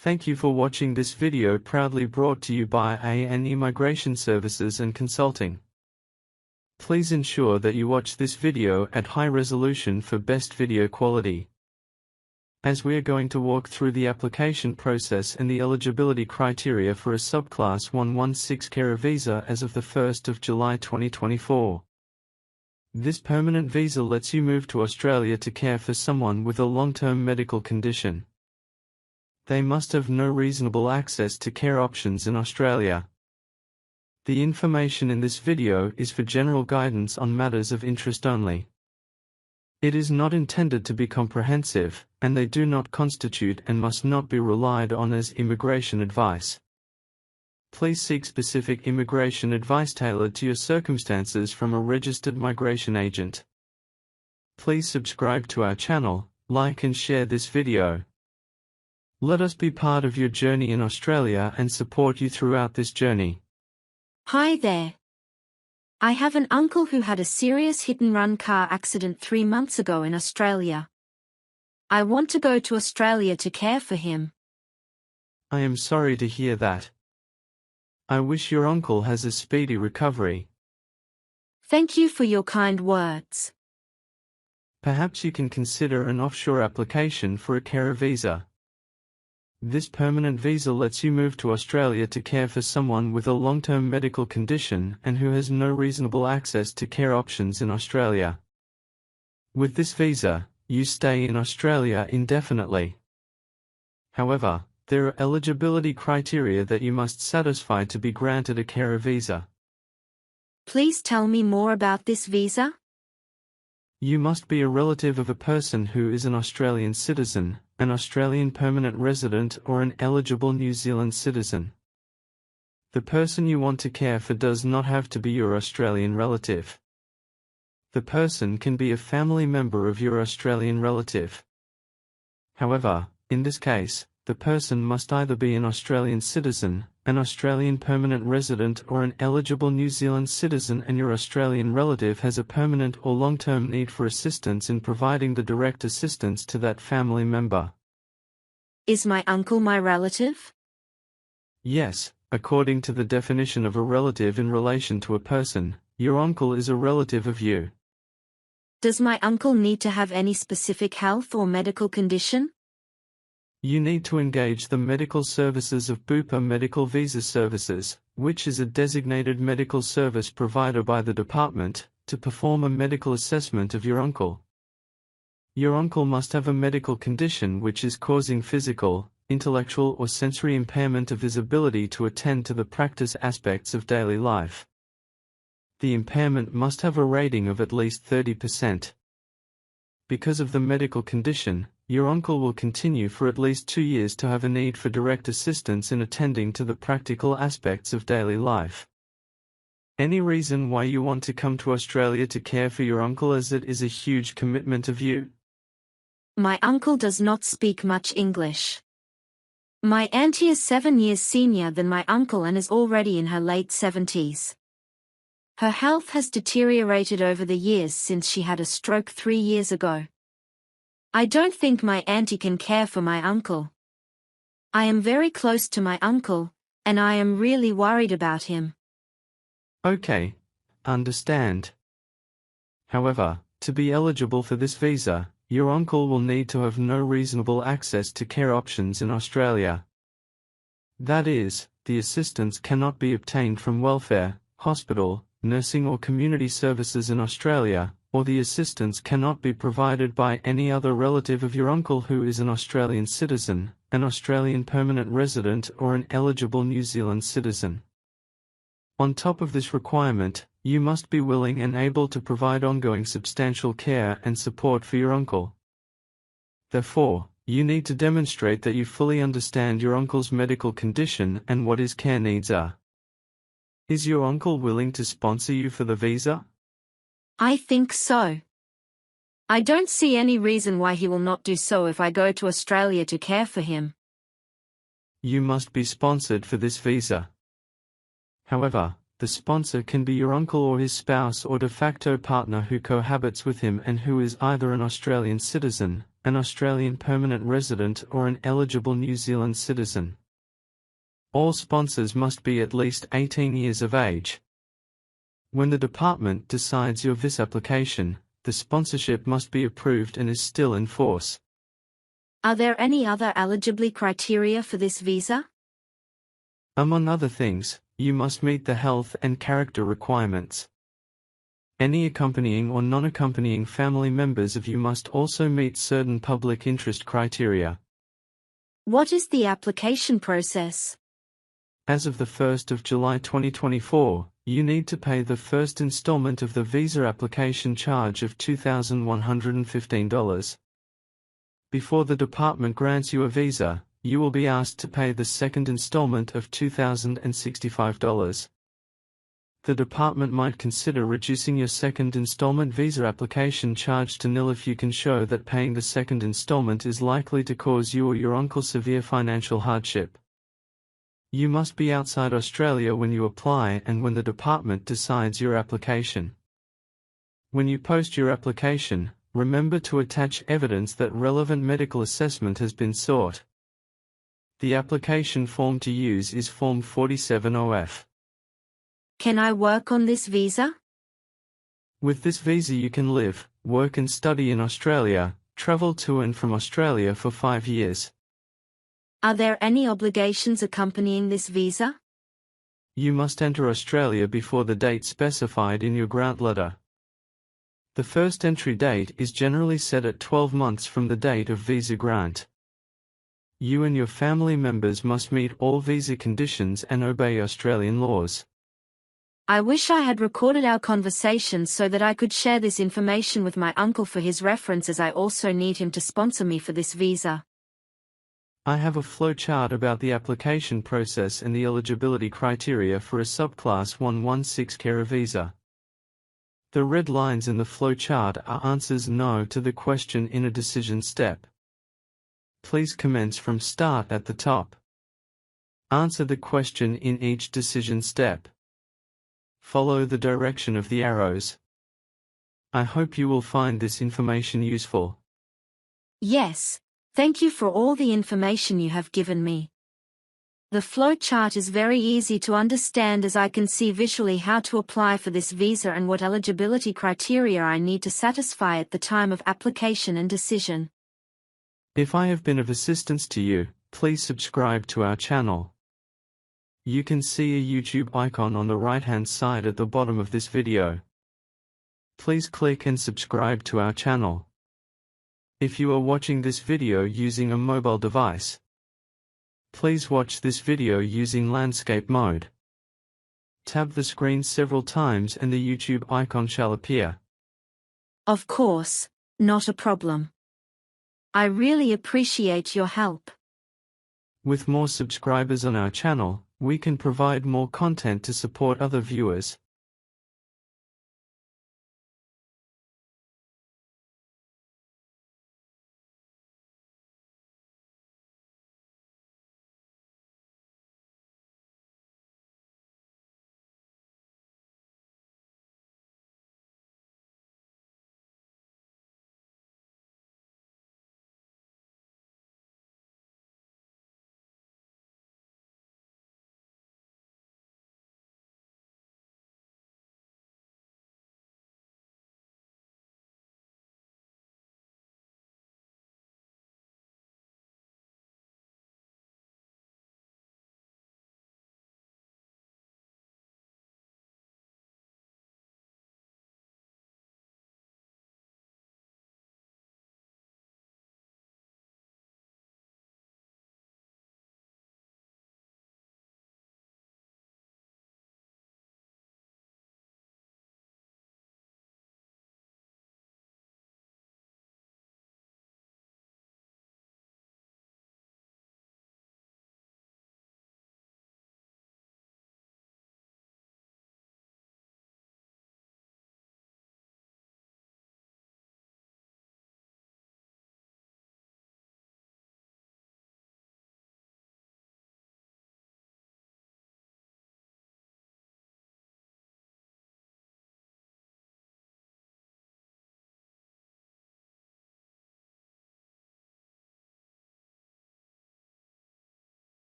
Thank you for watching this video, proudly brought to you by AN Immigration Services and Consulting. Please ensure that you watch this video at high resolution for best video quality, as we are going to walk through the application process and the eligibility criteria for a Subclass 116 carer visa as of the 1st of July 2024. This permanent visa lets you move to Australia to care for someone with a long-term medical condition. They must have no reasonable access to care options in Australia. The information in this video is for general guidance on matters of interest only. It is not intended to be comprehensive, and they do not constitute and must not be relied on as immigration advice. Please seek specific immigration advice tailored to your circumstances from a registered migration agent. Please subscribe to our channel, like and share this video. Let us be part of your journey in Australia and support you throughout this journey. Hi there. I have an uncle who had a serious hit-and-run car accident 3 months ago in Australia. I want to go to Australia to care for him. I am sorry to hear that. I wish your uncle has a speedy recovery. Thank you for your kind words. Perhaps you can consider an offshore application for a carer visa. This permanent visa lets you move to Australia to care for someone with a long-term medical condition and who has no reasonable access to care options in Australia. With this visa, you stay in Australia indefinitely. However, there are eligibility criteria that you must satisfy to be granted a carer visa. Please tell me more about this visa. You must be a relative of a person who is an Australian citizen, an Australian permanent resident, or an eligible New Zealand citizen. The person you want to care for does not have to be your Australian relative. The person can be a family member of your Australian relative. However, in this case, the person must either be an Australian citizen, an Australian permanent resident, or an eligible New Zealand citizen, and your Australian relative has a permanent or long-term need for assistance in providing the direct assistance to that family member. Is my uncle my relative? Yes, according to the definition of a relative in relation to a person, your uncle is a relative of you. Does my uncle need to have any specific health or medical condition? You need to engage the medical services of Bupa Medical Visa Services, which is a designated medical service provider by the department, to perform a medical assessment of your uncle. Your uncle must have a medical condition which is causing physical, intellectual, or sensory impairment of his ability to attend to the practice aspects of daily life. The impairment must have a rating of at least 30%. Because of the medical condition, your uncle will continue for at least 2 years to have a need for direct assistance in attending to the practical aspects of daily life. Any reason why you want to come to Australia to care for your uncle, as it is a huge commitment of you? My uncle does not speak much English. My auntie is 7 years senior than my uncle and is already in her late 70s. Her health has deteriorated over the years since she had a stroke 3 years ago. I don't think my auntie can care for my uncle. I am very close to my uncle, and I am really worried about him. Okay, understand. However, to be eligible for this visa, your uncle will need to have no reasonable access to care options in Australia. That is, the assistance cannot be obtained from welfare, hospital, nursing or community services in Australia, or the assistance cannot be provided by any other relative of your uncle who is an Australian citizen, an Australian permanent resident, or an eligible New Zealand citizen. On top of this requirement, you must be willing and able to provide ongoing substantial care and support for your uncle. Therefore, you need to demonstrate that you fully understand your uncle's medical condition and what his care needs are. Is your uncle willing to sponsor you for the visa? I think so. I don't see any reason why he will not do so if I go to Australia to care for him. You must be sponsored for this visa. However, the sponsor can be your uncle or his spouse or de facto partner who cohabits with him and who is either an Australian citizen, an Australian permanent resident or an eligible New Zealand citizen. All sponsors must be at least 18 years of age. When the department decides your visa application, the sponsorship must be approved and is still in force. Are there any other eligibility criteria for this visa? Among other things, you must meet the health and character requirements. Any accompanying or non-accompanying family members of you must also meet certain public interest criteria. What is the application process? As of the 1st of July 2024, you need to pay the first installment of the visa application charge of $2,115. Before the department grants you a visa, you will be asked to pay the second installment of $2,065. The department might consider reducing your second installment visa application charge to nil if you can show that paying the second installment is likely to cause you or your uncle severe financial hardship. You must be outside Australia when you apply and when the department decides your application. When you post your application, remember to attach evidence that relevant medical assessment has been sought. The application form to use is Form 47OF. Can I work on this visa? With this visa you can live, work and study in Australia, travel to and from Australia for 5 years. Are there any obligations accompanying this visa? You must enter Australia before the date specified in your grant letter. The first entry date is generally set at 12 months from the date of visa grant. You and your family members must meet all visa conditions and obey Australian laws. I wish I had recorded our conversation so that I could share this information with my uncle for his reference, as I also need him to sponsor me for this visa. I have a flow chart about the application process and the eligibility criteria for a Subclass 116 carer visa. The red lines in the flow chart are answers no to the question in a decision step. Please commence from start at the top. Answer the question in each decision step. Follow the direction of the arrows. I hope you will find this information useful. Yes, thank you for all the information you have given me. The flow chart is very easy to understand, as I can see visually how to apply for this visa and what eligibility criteria I need to satisfy at the time of application and decision. If I have been of assistance to you, please subscribe to our channel. You can see a YouTube icon on the right-hand side at the bottom of this video. Please click and subscribe to our channel. If you are watching this video using a mobile device, please watch this video using landscape mode. Tap the screen several times and the YouTube icon shall appear. Of course, not a problem. I really appreciate your help. With more subscribers on our channel, we can provide more content to support other viewers.